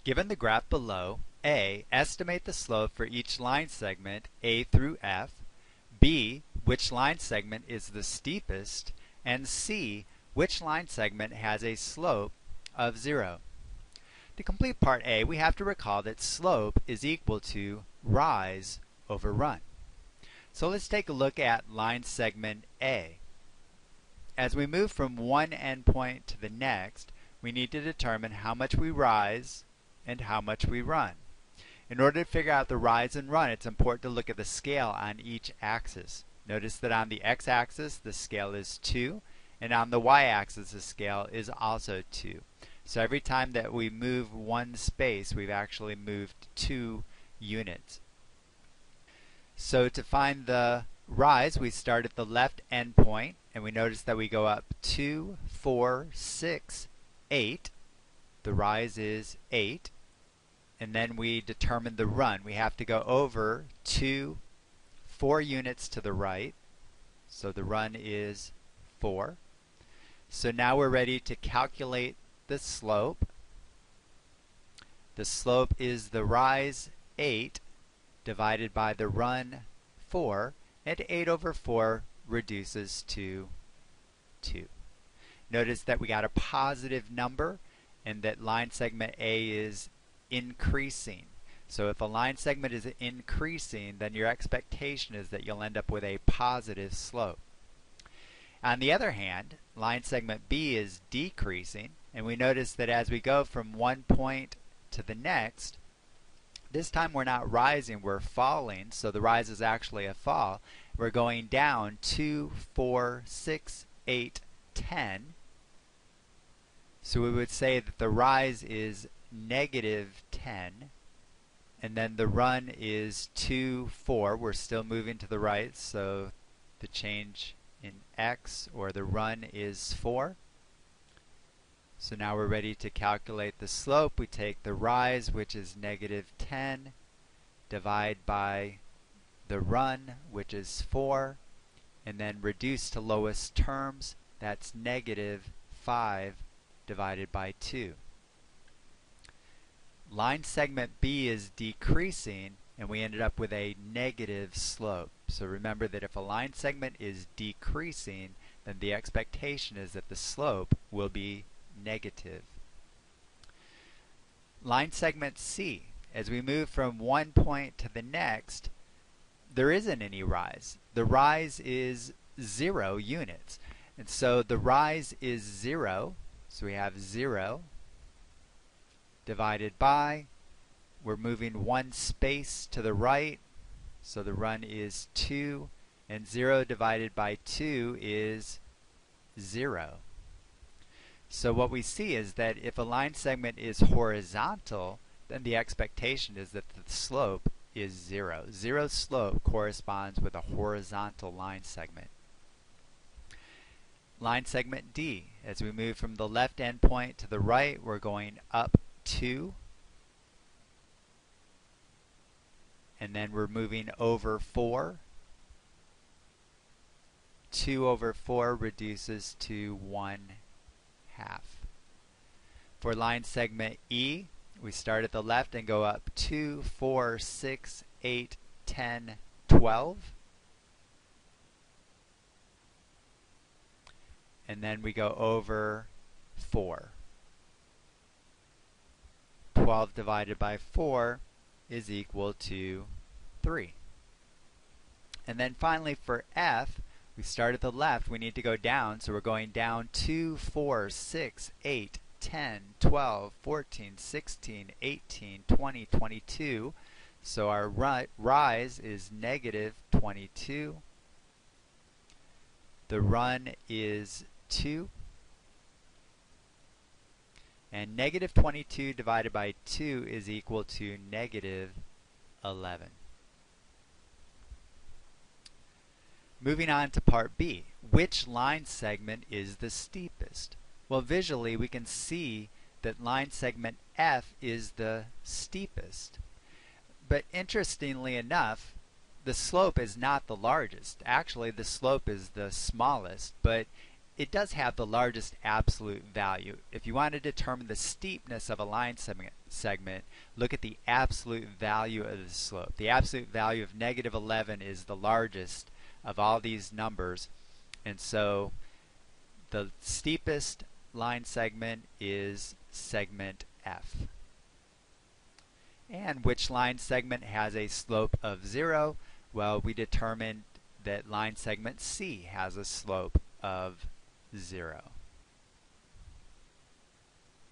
Given the graph below, A, estimate the slope for each line segment A through F, B, which line segment is the steepest, and C, which line segment has a slope of 0. To complete part A, we have to recall that slope is equal to rise over run. So let's take a look at line segment A. As we move from one endpoint to the next, we need to determine how much we rise and how much we run. In order to figure out the rise and run, it's important to look at the scale on each axis. Notice that on the x-axis, the scale is 2, and on the y-axis, the scale is also 2. So every time that we move one space, we've actually moved 2 units. So to find the rise, we start at the left endpoint, and we notice that we go up 2, 4, 6, 8. The rise is 8. And then we determine the run. We have to go over 4 units to the right. So the run is 4. So now we're ready to calculate the slope. The slope is the rise 8 divided by the run 4, and 8 over 4 reduces to 2. Notice that we got a positive number and that line segment A is increasing. So if a line segment is increasing, then your expectation is that you'll end up with a positive slope. On the other hand, line segment B is decreasing, and we notice that as we go from one point to the next, this time we're not rising, we're falling, so the rise is actually a fall. We're going down 2, 4, 6, 8, 10. So we would say that the rise is negative 10, and then the run is 2, 4. We're still moving to the right, so the change in x, or the run, is 4. So now we're ready to calculate the slope. We take the rise, which is negative 10, divide by the run, which is 4, and then reduce to lowest terms. That's negative 5 divided by 2. Line segment B is decreasing, and we ended up with a negative slope. So remember that if a line segment is decreasing, then the expectation is that the slope will be negative. Line segment C, as we move from one point to the next, there isn't any rise. The rise is 0 units. And so the rise is 0, so we have 0 divided by, we're moving one space to the right, so the run is 2, and 0 divided by 2 is 0. So what we see is that if a line segment is horizontal, then the expectation is that the slope is 0. 0 slope corresponds with a horizontal line segment. Line segment D, as we move from the left endpoint to the right, we're going up 2, and then we're moving over 4. 2 over 4 reduces to 1/2. For line segment E, we start at the left and go up 2, 4, 6, 8, 10, 12. And then we go over 4. 12 divided by 4 is equal to 3. And then finally for F, we start at the left, we need to go down, so we're going down 2, 4, 6, 8, 10, 12, 14, 16, 18, 20, 22. So our rise is negative 22. The run is 2. And negative 22 divided by 2 is equal to negative 11. Moving on to part B. Which line segment is the steepest? Well, visually we can see that line segment F is the steepest. But interestingly enough, the slope is not the largest. Actually, the slope is the smallest, but it does have the largest absolute value. If you want to determine the steepness of a line segment, look at the absolute value of the slope. The absolute value of negative 11 is the largest of all these numbers, and so the steepest line segment is segment F. And which line segment has a slope of 0? Well, we determined that line segment C has a slope of 0.